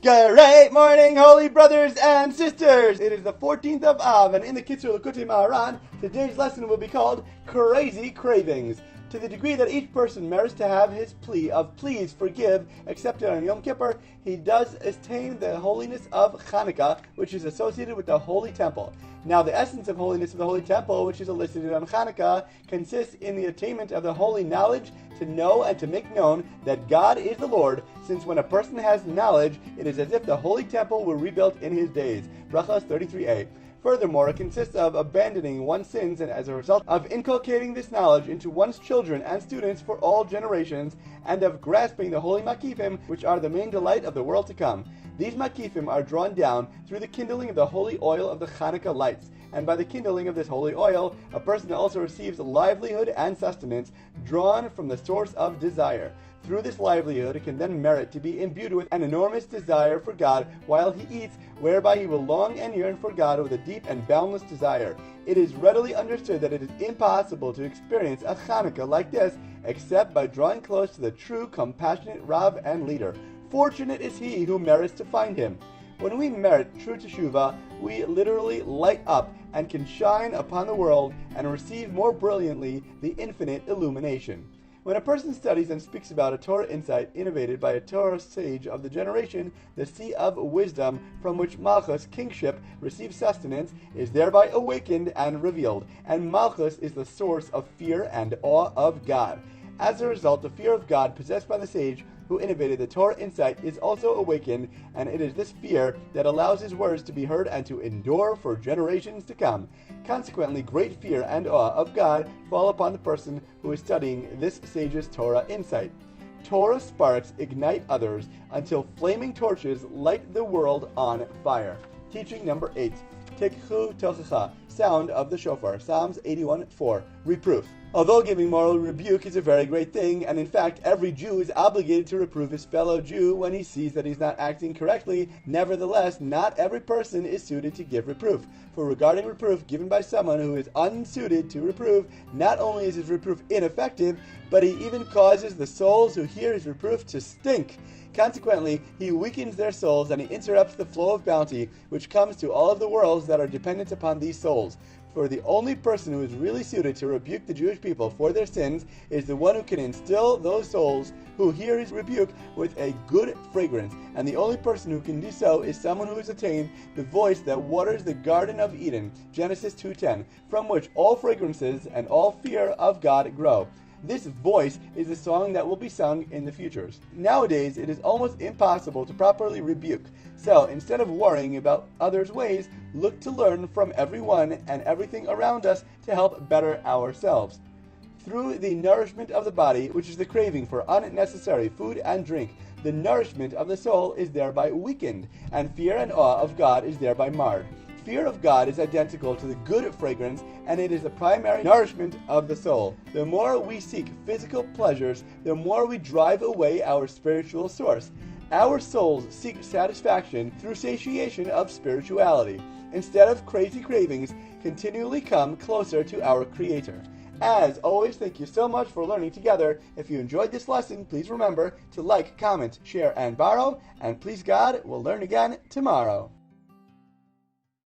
Great morning, holy brothers and sisters! It is the 14th of Av, and in the Kitzur Likutei Moharan, today's lesson will be called Crazy Cravings. To the degree that each person merits to have his plea of please forgive accepted on Yom Kippur, he does attain the holiness of Chanukah, which is associated with the Holy Temple. Now, the essence of holiness of the Holy Temple, which is elicited on Chanukah, consists in the attainment of the holy knowledge to know and to make known that God is the Lord, since when a person has knowledge, it is as if the Holy Temple were rebuilt in his days. Brachos 33a. Furthermore, it consists of abandoning one's sins and as a result of inculcating this knowledge into one's children and students for all generations, and of grasping the holy makifim, which are the main delight of the world to come. These makifim are drawn down through the kindling of the holy oil of the Chanukah lights, and by the kindling of this holy oil, a person also receives livelihood and sustenance drawn from the source of desire. Through this livelihood, it can then merit to be imbued with an enormous desire for God while he eats, whereby he will long and yearn for God with a deep and boundless desire. It is readily understood that it is impossible to experience a Chanukah like this except by drawing close to the true, compassionate Rav and leader. Fortunate is he who merits to find him. When we merit true teshuvah, we literally light up and can shine upon the world and receive more brilliantly the infinite illumination. When a person studies and speaks about a Torah insight innovated by a Torah sage of the generation, the sea of wisdom from which Malchus, kingship, receives sustenance, is thereby awakened and revealed, and Malchus is the source of fear and awe of God. As a result, the fear of God possessed by the sage who innovated the Torah insight is also awakened, and it is this fear that allows his words to be heard and to endure for generations to come. Consequently, great fear and awe of God fall upon the person who is studying this sage's Torah insight. Torah sparks ignite others until flaming torches light the world on fire. Teaching number 8. Tikchu tochacha, sound of the shofar. Psalms 81:4. Reproof. Although giving moral rebuke is a very great thing, and in fact every Jew is obligated to reprove his fellow Jew when he sees that he's not acting correctly, nevertheless, not every person is suited to give reproof. For regarding reproof given by someone who is unsuited to reprove, not only is his reproof ineffective, but he even causes the souls who hear his reproof to stink. Consequently, he weakens their souls and he interrupts the flow of bounty which comes to all of the worlds that are dependent upon these souls. For the only person who is really suited to rebuke the Jewish people for their sins is the one who can instill those souls who hear his rebuke with a good fragrance, and the only person who can do so is someone who has attained the voice that waters the Garden of Eden, Genesis 2:10, from which all fragrances and all fear of God grow. This voice is a song that will be sung in the futures. Nowadays, it is almost impossible to properly rebuke. So, instead of worrying about others' ways, look to learn from everyone and everything around us to help better ourselves. Through the nourishment of the body, which is the craving for unnecessary food and drink, the nourishment of the soul is thereby weakened, and fear and awe of God is thereby marred. Fear of God is identical to the good fragrance, and it is the primary nourishment of the soul. The more we seek physical pleasures, the more we drive away our spiritual source. Our souls seek satisfaction through satiation of spirituality. Instead of crazy cravings, continually come closer to our Creator. As always, thank you so much for learning together. If you enjoyed this lesson, please remember to like, comment, share, and borrow. And please God, we'll learn again tomorrow.